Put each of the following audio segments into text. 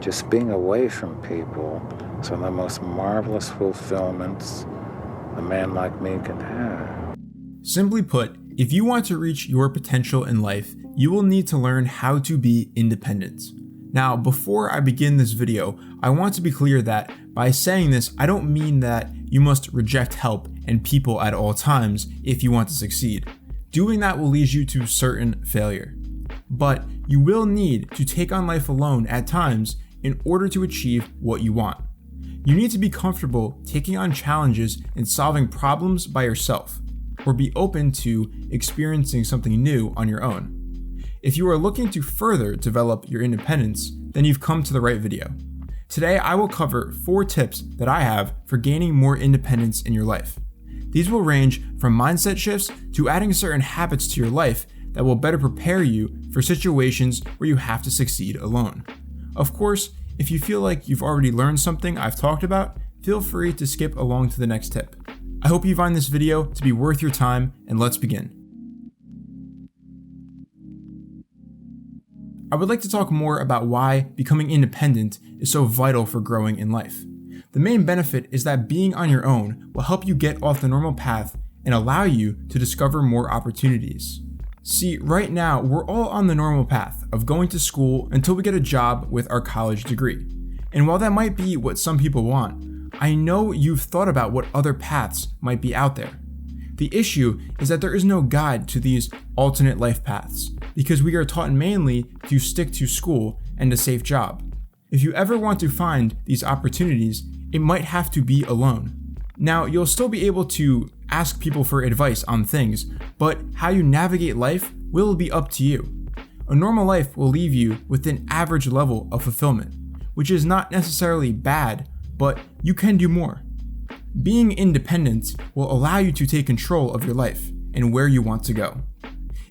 just being away from people is one of the most marvelous fulfillments a man like me can have. Simply put, if you want to reach your potential in life, you will need to learn how to be independent. Now, before I begin this video, I want to be clear that by saying this, I don't mean that you must reject help and people at all times if you want to succeed. Doing that will lead you to certain failure. But you will need to take on life alone at times in order to achieve what you want. You need to be comfortable taking on challenges and solving problems by yourself, or be open to experiencing something new on your own. If you are looking to further develop your independence, then you've come to the right video. Today, I will cover 4 tips that I have for gaining more independence in your life. These will range from mindset shifts to adding certain habits to your life that will better prepare you for situations where you have to succeed alone. Of course, if you feel like you've already learned something I've talked about, feel free to skip along to the next tip. I hope you find this video to be worth your time, and let's begin. I would like to talk more about why becoming independent is so vital for growing in life. The main benefit is that being on your own will help you get off the normal path and allow you to discover more opportunities. See, right now, we're all on the normal path of going to school until we get a job with our college degree. And while that might be what some people want, I know you've thought about what other paths might be out there. The issue is that there is no guide to these alternate life paths, because we are taught mainly to stick to school and a safe job. If you ever want to find these opportunities, it might have to be alone. Now, you'll still be able to ask people for advice on things, but how you navigate life will be up to you. A normal life will leave you with an average level of fulfillment, which is not necessarily bad, but you can do more. Being independent will allow you to take control of your life and where you want to go.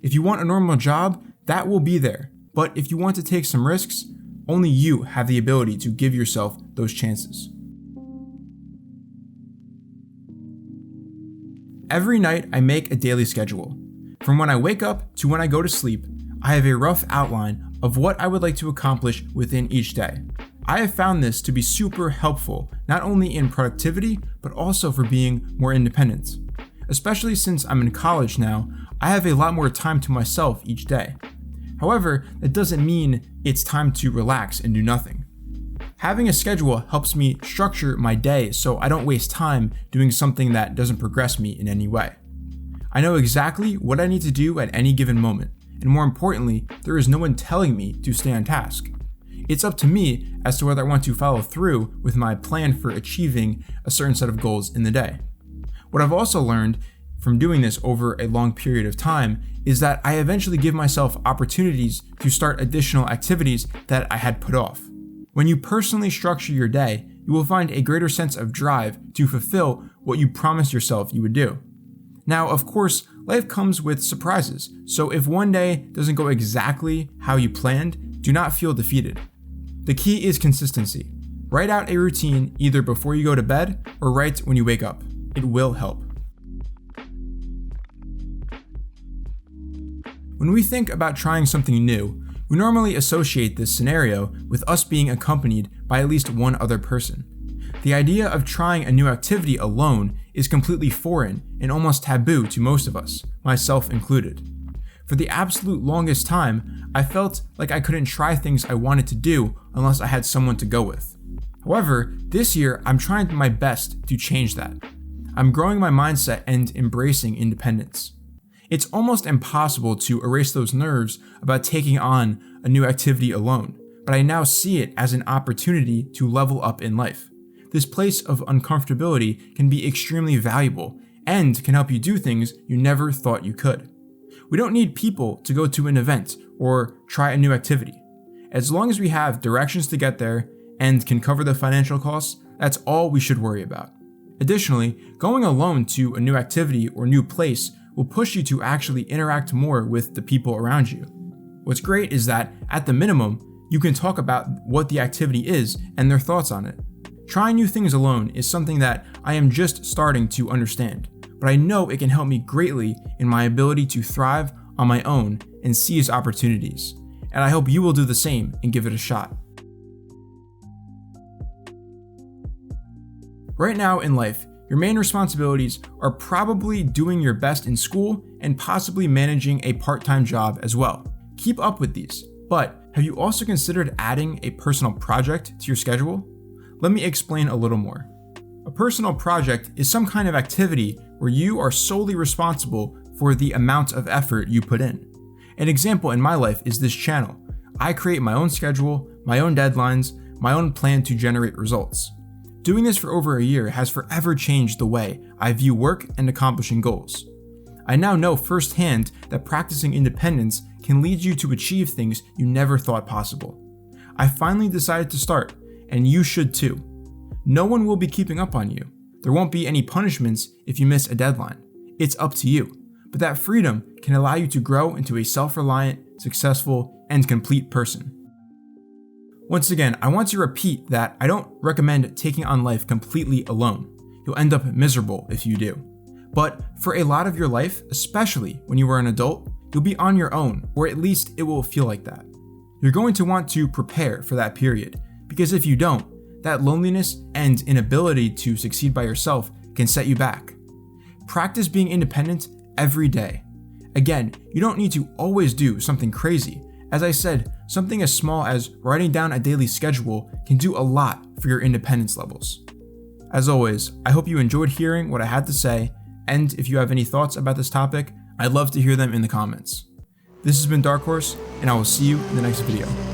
If you want a normal job, that will be there, but if you want to take some risks, only you have the ability to give yourself those chances. Every night I make a daily schedule. From when I wake up to when I go to sleep, I have a rough outline of what I would like to accomplish within each day. I have found this to be super helpful, not only in productivity, but also for being more independent. Especially since I'm in college now, I have a lot more time to myself each day. However, that doesn't mean it's time to relax and do nothing. Having a schedule helps me structure my day so I don't waste time doing something that doesn't progress me in any way. I know exactly what I need to do at any given moment, and more importantly, there is no one telling me to stay on task. It's up to me as to whether I want to follow through with my plan for achieving a certain set of goals in the day. What I've also learned from doing this over a long period of time is that I eventually give myself opportunities to start additional activities that I had put off. When you personally structure your day, you will find a greater sense of drive to fulfill what you promised yourself you would do. Now, of course, life comes with surprises, so if one day doesn't go exactly how you planned, do not feel defeated. The key is consistency. Write out a routine either before you go to bed or right when you wake up. It will help. When we think about trying something new, we normally associate this scenario with us being accompanied by at least one other person. The idea of trying a new activity alone is completely foreign and almost taboo to most of us, myself included. For the absolute longest time, I felt like I couldn't try things I wanted to do unless I had someone to go with. However, this year I'm trying my best to change that. I'm growing my mindset and embracing independence. It's almost impossible to erase those nerves about taking on a new activity alone, but I now see it as an opportunity to level up in life. This place of uncomfortability can be extremely valuable and can help you do things you never thought you could. We don't need people to go to an event or try a new activity. As long as we have directions to get there and can cover the financial costs, that's all we should worry about. Additionally, going alone to a new activity or new place will push you to actually interact more with the people around you. What's great is that, at the minimum, you can talk about what the activity is and their thoughts on it. Trying new things alone is something that I am just starting to understand, but I know it can help me greatly in my ability to thrive on my own and seize opportunities, and I hope you will do the same and give it a shot. Right now in life, your main responsibilities are probably doing your best in school and possibly managing a part-time job as well. Keep up with these, but have you also considered adding a personal project to your schedule? Let me explain a little more. A personal project is some kind of activity where you are solely responsible for the amount of effort you put in. An example in my life is this channel. I create my own schedule, my own deadlines, my own plan to generate results. Doing this for over a year has forever changed the way I view work and accomplishing goals. I now know firsthand that practicing independence can lead you to achieve things you never thought possible. I finally decided to start, and you should too. No one will be keeping up on you. There won't be any punishments if you miss a deadline. It's up to you. But that freedom can allow you to grow into a self-reliant, successful, and complete person. Once again, I want to repeat that I don't recommend taking on life completely alone. You'll end up miserable if you do. But for a lot of your life, especially when you are an adult, you'll be on your own, or at least it will feel like that. You're going to want to prepare for that period, because if you don't, that loneliness and inability to succeed by yourself can set you back. Practice being independent every day. Again, you don't need to always do something crazy. As I said, something as small as writing down a daily schedule can do a lot for your independence levels. As always, I hope you enjoyed hearing what I had to say, and if you have any thoughts about this topic, I'd love to hear them in the comments. This has been Dark Horse, and I will see you in the next video.